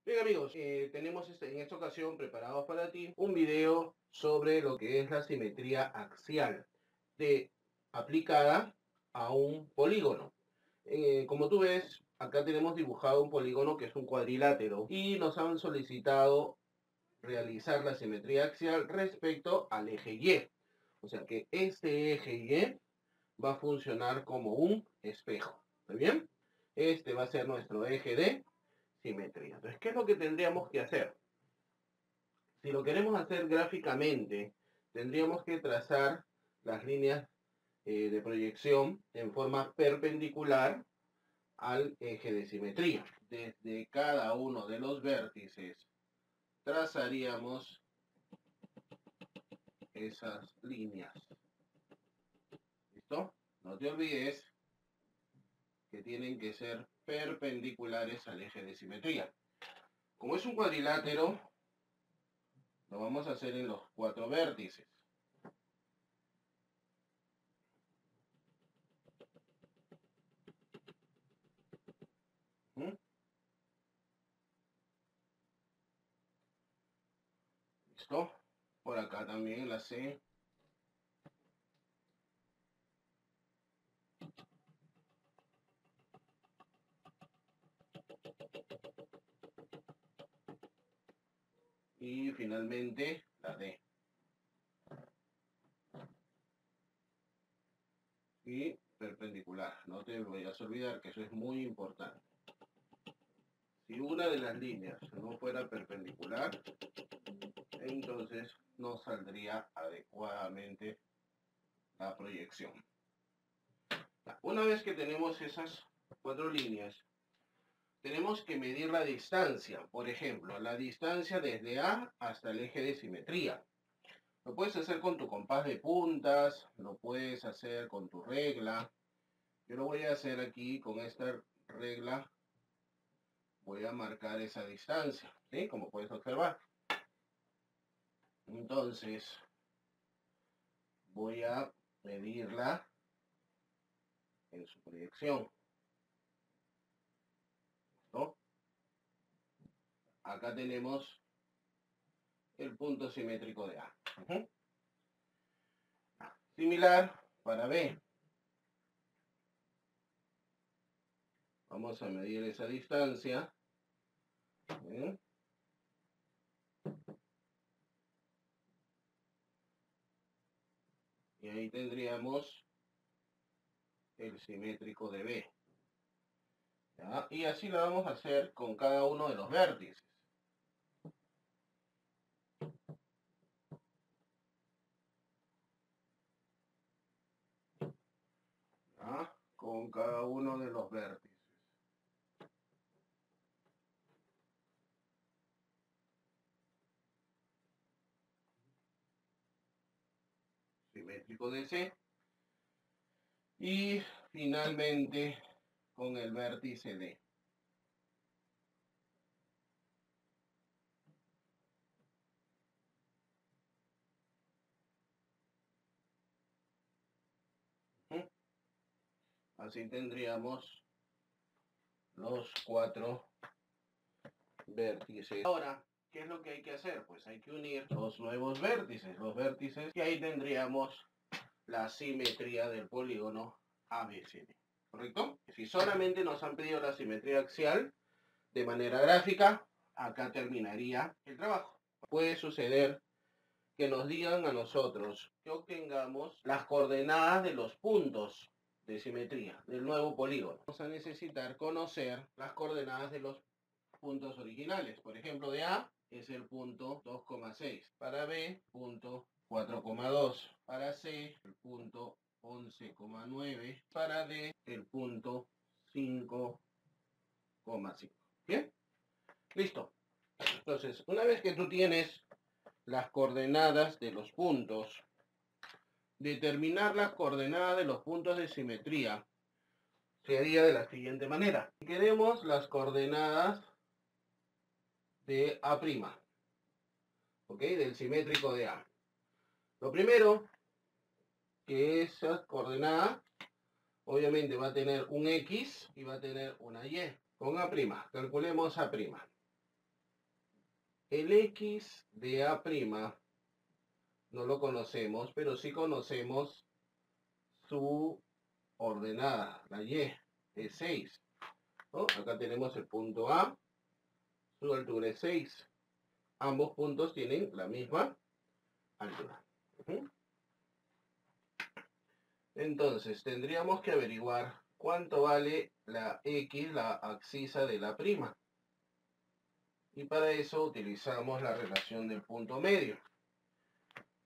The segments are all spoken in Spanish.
Bien amigos, tenemos en esta ocasión preparados para ti un video sobre lo que es la simetría axial aplicada a un polígono. Como tú ves, acá tenemos dibujado un polígono que es un cuadrilátero y nos han solicitado realizar la simetría axial respecto al eje Y. O sea que este eje Y va a funcionar como un espejo. ¿Está bien? Este va a ser nuestro eje de simetría. Entonces, ¿qué es lo que tendríamos que hacer? Si lo queremos hacer gráficamente, tendríamos que trazar las líneas de proyección en forma perpendicular al eje de simetría. Desde cada uno de los vértices trazaríamos esas líneas. ¿Listo? No te olvides que tienen que ser perpendiculares al eje de simetría. Como es un cuadrilátero, lo vamos a hacer en los 4 vértices. ¿Mm? ¿Listo? Por acá también la C. Y finalmente la D. Y perpendicular. No te vayas a olvidar que eso es muy importante. Si una de las líneas no fuera perpendicular, entonces no saldría adecuadamente la proyección. Una vez que tenemos esas 4 líneas, tenemos que medir la distancia. Por ejemplo, la distancia desde A hasta el eje de simetría. Lo puedes hacer con tu compás de puntas, lo puedes hacer con tu regla. Yo lo voy a hacer aquí con esta regla. Voy a marcar esa distancia, ¿sí? Como puedes observar. Entonces, voy a medirla en su proyección. ¿No? Acá tenemos el punto simétrico de A. Similar para B. Vamos a medir esa distancia. ¿Sí? Y ahí tendríamos el simétrico de B. ¿Ya? Y así lo vamos a hacer con cada uno de los vértices. ¿Ya? Con cada uno de los vértices. Simétrico de C. Y finalmente con el vértice D. Así tendríamos los 4 vértices. Ahora, ¿qué es lo que hay que hacer? Pues hay que unir los nuevos vértices, y ahí tendríamos la simetría del polígono ABCD. ¿Correcto? Si solamente nos han pedido la simetría axial de manera gráfica, acá terminaría el trabajo. Puede suceder que nos digan a nosotros que obtengamos las coordenadas de los puntos de simetría del nuevo polígono. Vamos a necesitar conocer las coordenadas de los puntos originales. Por ejemplo, de A es el punto 2,6. Para B, punto 4,2. Para C, el punto 11,9. Para D, el punto 5,5. ¿Bien? Listo. Entonces, una vez que tú tienes las coordenadas de los puntos, determinar las coordenadas de los puntos de simetría sería de la siguiente manera. Queremos las coordenadas de A', ¿ok? Del simétrico de A. Lo primero, que esa coordenada obviamente va a tener un X y va a tener una Y. Con A', calculemos A'. El X de A' no lo conocemos, pero sí conocemos su ordenada, la Y, es 6. ¿No? Acá tenemos el punto A, su altura es 6. Ambos puntos tienen la misma altura. Entonces, tendríamos que averiguar cuánto vale la X, la abscisa de la prima. Y para eso utilizamos la relación del punto medio.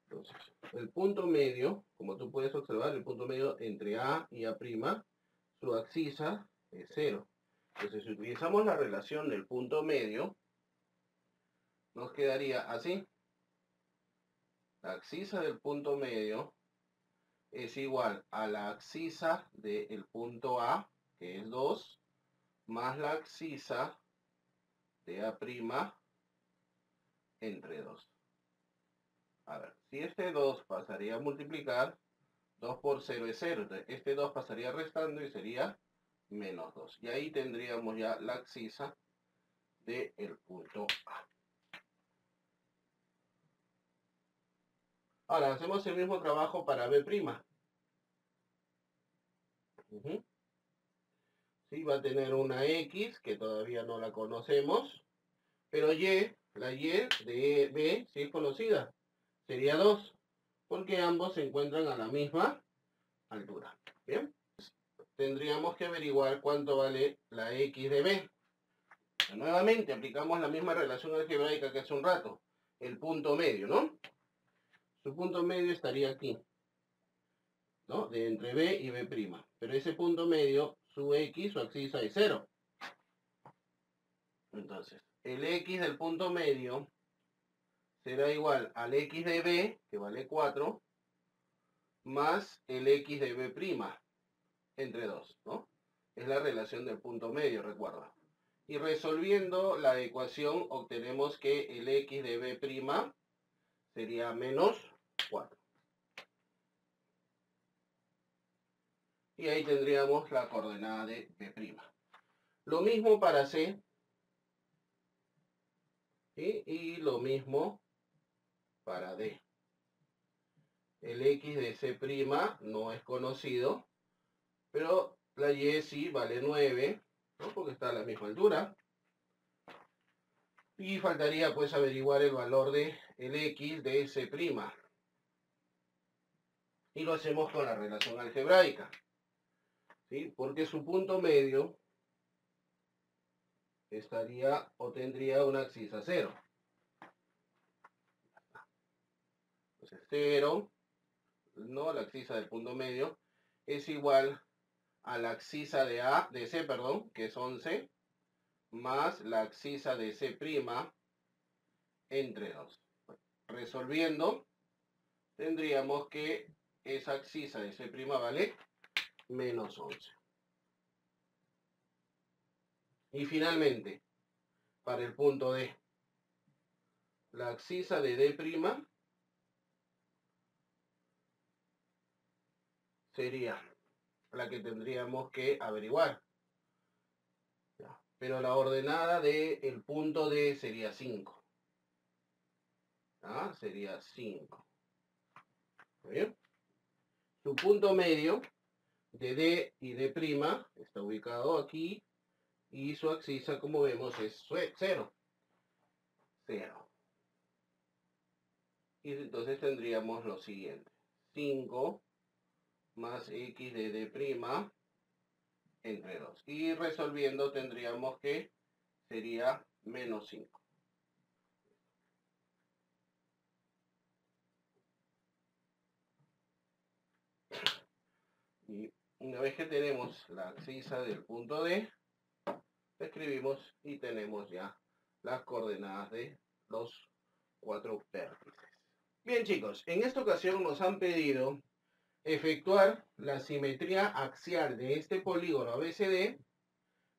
Entonces, el punto medio, como tú puedes observar, el punto medio entre A y A', su abscisa es 0. Entonces, si utilizamos la relación del punto medio, nos quedaría así. La abscisa del punto medio es igual a la abscisa del punto A, que es 2, más la abscisa de A' entre 2. A ver, si este 2 pasaría a multiplicar, 2 por 0 es 0. Entonces, este 2 pasaría restando y sería menos 2. Y ahí tendríamos ya la abscisa del punto A. Ahora, hacemos el mismo trabajo para B'. Sí, va a tener una X, que todavía no la conocemos, pero Y, la Y de B, sí es conocida. Sería 2, porque ambos se encuentran a la misma altura. Bien, tendríamos que averiguar cuánto vale la X de B. Nuevamente aplicamos la misma relación algebraica que hace un rato, el punto medio, ¿no? Su punto medio estaría aquí, ¿no? De entre B y B'. Pero ese punto medio, su X, su abscisa es 0. Entonces, el X del punto medio será igual al X de B, que vale 4, más el X de B' entre 2, ¿no? Es la relación del punto medio, recuerda. Y resolviendo la ecuación obtenemos que el X de B' sería menos 4. Y ahí tendríamos la coordenada de B'. Lo mismo para C. ¿Sí? Y lo mismo para D. El X de C' no es conocido, pero la Y sí vale 9, ¿no? Porque está a la misma altura. Y faltaría pues averiguar el valor de el X de C'. Y lo hacemos con la relación algebraica. ¿Sí? Porque su punto medio estaría o tendría una abscisa 0. Entonces 0, no, la abscisa del punto medio es igual a la abscisa de C, que es 11, más la abscisa de C' entre 2. Resolviendo, tendríamos que esa abscisa de C' vale menos 11. Y finalmente, para el punto D, la abscisa de D' sería la que tendríamos que averiguar. Pero la ordenada del punto D sería 5. ¿Ah? Sería 5. ¿Bien? Su punto medio de D y D' está ubicado aquí y su abscisa, como vemos, es 0. 0. Y entonces tendríamos lo siguiente. 5 más X de D' entre 2. Y resolviendo tendríamos que sería menos 5. Y una vez que tenemos la abscisa del punto D, escribimos y tenemos ya las coordenadas de los 4 vértices. Bien, chicos, en esta ocasión nos han pedido efectuar la simetría axial de este polígono ABCD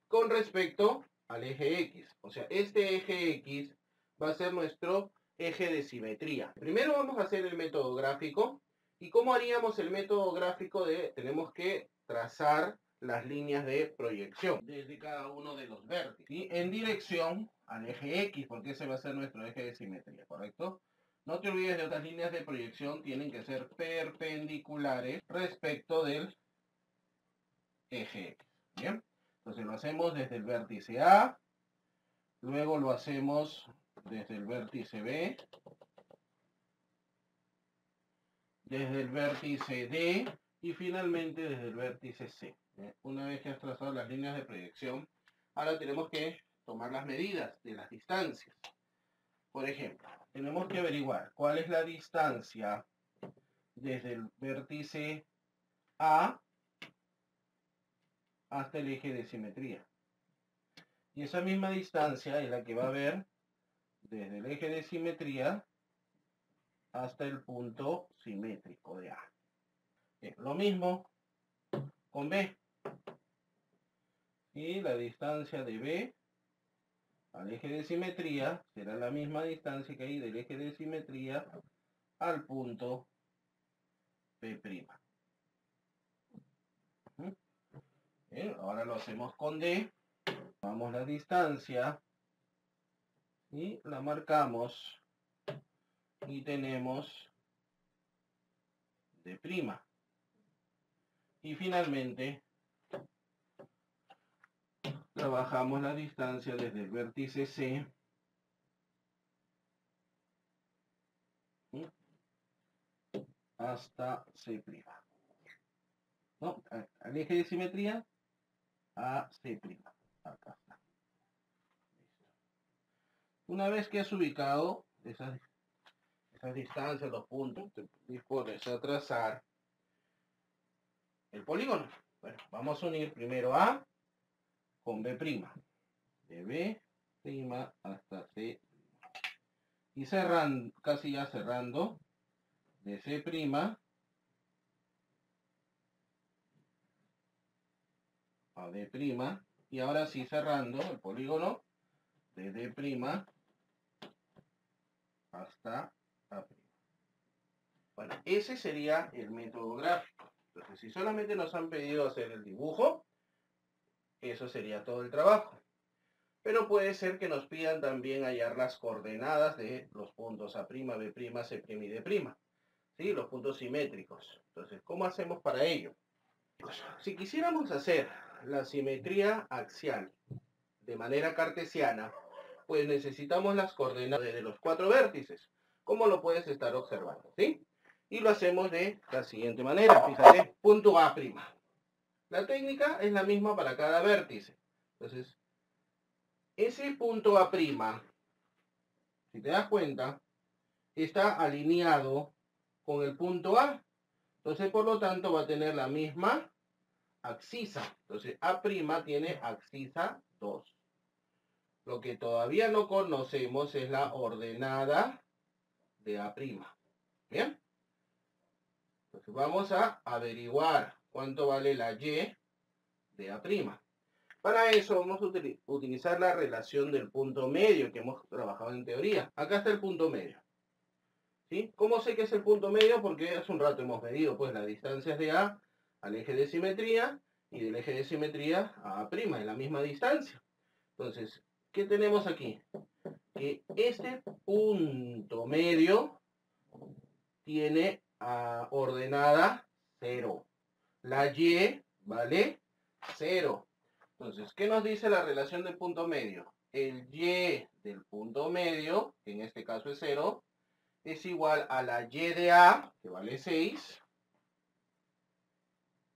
con respecto al eje X. O sea, este eje X va a ser nuestro eje de simetría. Primero vamos a hacer el método gráfico. ¿Y cómo haríamos el método gráfico? Tenemos que trazar las líneas de proyección desde cada uno de los vértices. ¿Sí? En dirección al eje X, porque ese va a ser nuestro eje de simetría, ¿correcto? No te olvides de otras líneas de proyección, tienen que ser perpendiculares respecto del eje X, ¿bien? Entonces lo hacemos desde el vértice A, luego lo hacemos desde el vértice B, desde el vértice D y finalmente desde el vértice C. Una vez que has trazado las líneas de proyección, ahora tenemos que tomar las medidas de las distancias. Por ejemplo, tenemos que averiguar cuál es la distancia desde el vértice A hasta el eje de simetría. Y esa misma distancia es la que va a haber desde el eje de simetría hasta el punto simétrico de A. Bien, lo mismo con B. Y la distancia de B al eje de simetría será la misma distancia que hay del eje de simetría al punto P'. Bien, ahora lo hacemos con D. Tomamos la distancia y la marcamos y tenemos D'. Y finalmente trabajamos la distancia desde el vértice C hasta C'. ¿No? Al eje de simetría a C'. Acá está. Una vez que has ubicado esas distancias, los puntos, te dispones a trazar el polígono. Bueno, vamos a unir primero A con B'. De B' hasta C'. Y cerrando, casi ya cerrando, de C' a D'. Y ahora sí cerrando el polígono de D' hasta A'. Bueno, ese sería el método gráfico. Entonces, si solamente nos han pedido hacer el dibujo, eso sería todo el trabajo. Pero puede ser que nos pidan también hallar las coordenadas de los puntos A', B', C' y D'. ¿Sí? Los puntos simétricos. Entonces, ¿cómo hacemos para ello? Si quisiéramos hacer la simetría axial de manera cartesiana, pues necesitamos las coordenadas de los 4 vértices, como lo puedes estar observando, ¿sí? Y lo hacemos de la siguiente manera, fíjate, punto A'. La técnica es la misma para cada vértice. Entonces, ese punto A', si te das cuenta, está alineado con el punto A. Entonces, por lo tanto, va a tener la misma axisa. Entonces, A' tiene axisa 2. Lo que todavía no conocemos es la ordenada de A'. ¿Bien? Entonces, vamos a averiguar cuánto vale la Y de A'. Para eso vamos a utilizar la relación del punto medio que hemos trabajado en teoría. Acá está el punto medio. ¿Sí? ¿Cómo sé que es el punto medio? Porque hace un rato hemos medido pues las distancias de A al eje de simetría y del eje de simetría a A', en la misma distancia. Entonces, ¿qué tenemos aquí? Que este punto medio tiene ordenada 0. La Y vale 0. Entonces, ¿qué nos dice la relación del punto medio? El Y del punto medio, que en este caso es 0, es igual a la Y de A, que vale 6,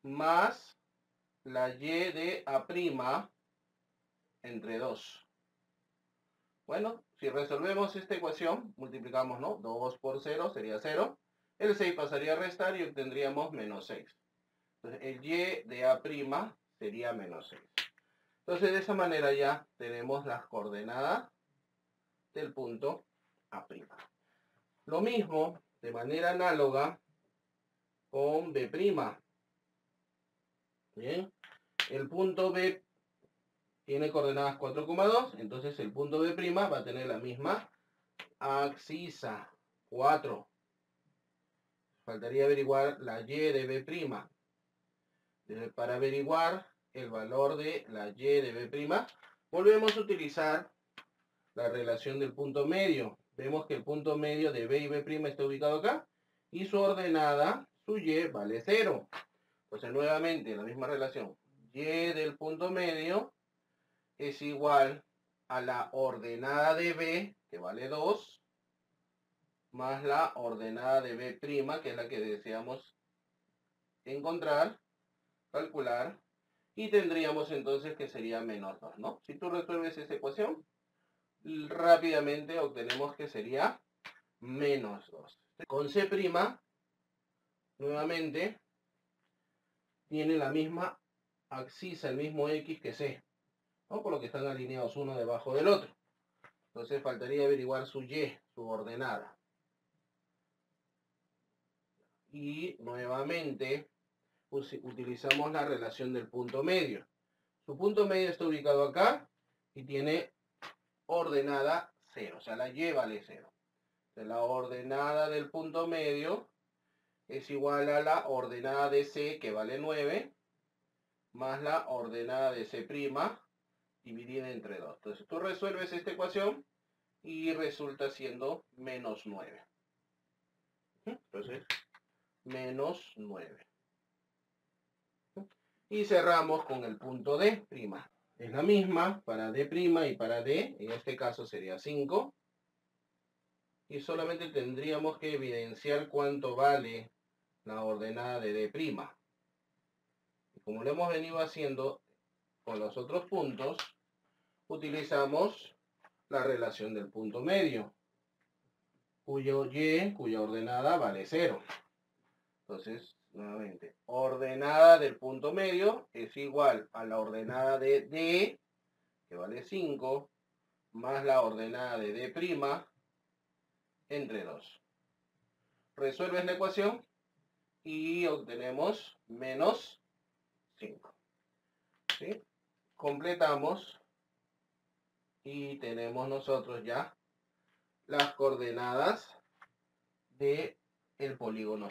más la Y de A' entre 2. Bueno, si resolvemos esta ecuación, multiplicamos, ¿no? 2 por 0 sería 0. El 6 pasaría a restar y obtendríamos menos 6. Entonces, el Y de A' sería menos 6. Entonces, de esa manera ya tenemos las coordenadas del punto A'. Lo mismo, de manera análoga, con B'. Bien, el punto B tiene coordenadas 4,2, entonces el punto B' va a tener la misma axisa, 4. Faltaría averiguar la Y de B'. Para averiguar el valor de la Y de B', volvemos a utilizar la relación del punto medio. Vemos que el punto medio de B y B' está ubicado acá. Y su ordenada, su Y, vale 0. Entonces nuevamente la misma relación. Y del punto medio es igual a la ordenada de B, que vale 2, más la ordenada de B', que es la que deseamos encontrar, calcular, y tendríamos entonces que sería menos 2, ¿no? Si tú resuelves esa ecuación, rápidamente obtenemos que sería menos 2. Con C', nuevamente, tiene la misma abscisa, el mismo X que C, ¿no? Por lo que están alineados uno debajo del otro. Entonces faltaría averiguar su Y, su ordenada. Y nuevamente utilizamos la relación del punto medio. Su punto medio está ubicado acá y tiene ordenada 0, o sea, la Y vale 0. Entonces, la ordenada del punto medio es igual a la ordenada de C, que vale 9, más la ordenada de C' dividida entre 2. Entonces tú resuelves esta ecuación y resulta siendo menos 9. Entonces, menos 9. Y cerramos con el punto D'. Es la misma para D' y para D, en este caso sería 5. Y solamente tendríamos que evidenciar cuánto vale la ordenada de D'. Y como lo hemos venido haciendo con los otros puntos, utilizamos la relación del punto medio, cuya ordenada vale 0. Entonces, nuevamente, ordenada del punto medio es igual a la ordenada de D, que vale 5, más la ordenada de D' entre 2. Resuelves la ecuación y obtenemos menos 5. ¿Sí? Completamos y tenemos nosotros ya las coordenadas del polígono.